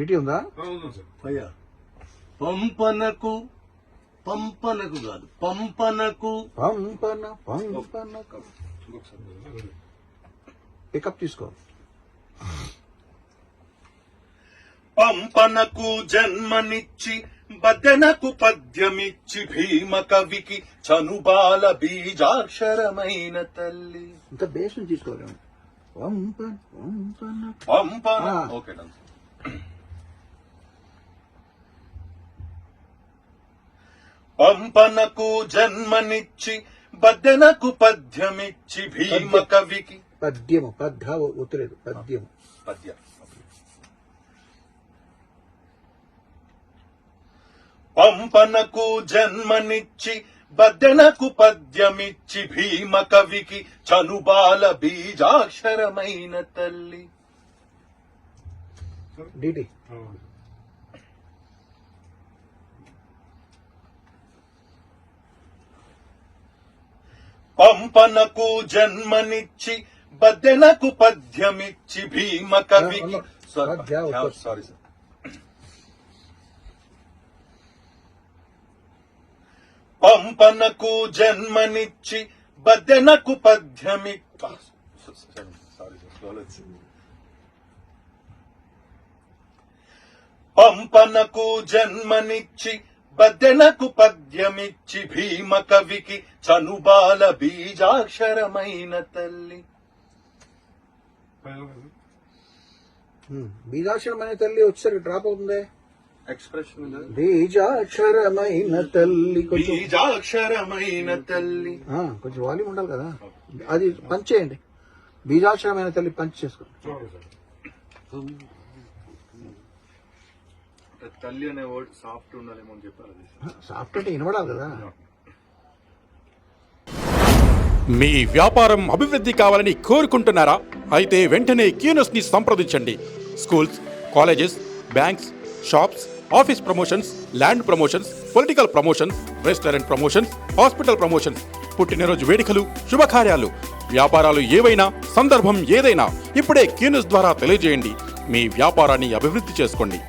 DT ఉందా? అయ్యా పంపనకు కాదు పంపనకు పంపనకు పికప్ తీసుకో. పంపనకు జన్మనిచ్చి బద్దెనకు పద్యమిచ్చి భీమ కవికి చనుబాల బీజాక్షరమైన తల్లి. ఇంకా బేస్ నుంచి తీసుకోలేము. Pampana okay done. పంపనకు జన్మనిచ్చి బద్దెనకు పద్యమిచ్చి భీమ కవికి పద్యము ఒత్తులేదు పద్యము పద్య పంపనకు జన్మనిచ్చి బద్దెనకు పద్యమిచ్చి భీమ కవికి చనుబాల బీజాక్షరమైన తల్లి. డిటి పంపనకు జన్మనిచ్చి బద్దెనకు పద్యమిచ్చి భీమ కవికి సారీ సార్ పంపనకు జన్మనిచ్చి బద్దెనకు పంపనకు జన్మనిచ్చి బద్దెనకు పద్యమిచ్చి భీమ కవికి చనుబాల బీజాక్షరమైన తల్లి. బీజాక్షరమైన తల్లి వచ్చేసరికి డ్రాప్ అవుతుంది. ఎక్స్ప్రెషన్ బీజాక్షరమైన తల్లి బీజాక్షరమైన తల్లి కొంచెం వాల్యూమ్ ఉండాలి కదా. అది పంచ్ చేయండి. బీజాక్షరమైన తల్లి పంచ్ చేసుకోండి. తల్లి అనే వర్డ్ సాఫ్ట్ ఉండాలేమో అని చెప్పారు. సాఫ్ట్ అంటే వినబడాలి కదా. మీ వ్యాపారం అభివృద్ధి కావాలని కోరుకుంటున్నారా? అయితే వెంటనే క్యూనస్ ని సంప్రదించండి. Schools, colleges, banks, shops, office promotions, land promotions, political promotions, restaurant promotions, hospital promotions, పుట్టినరోజు వేడుకలు, శుభకార్యాలు, వ్యాపారాలు ఏవైనా, సందర్భం ఏదైనా ఇప్పుడే క్యూనస్ ద్వారా తెలియజేయండి. మీ వ్యాపారాన్ని అభివృద్ధి చేసుకోండి.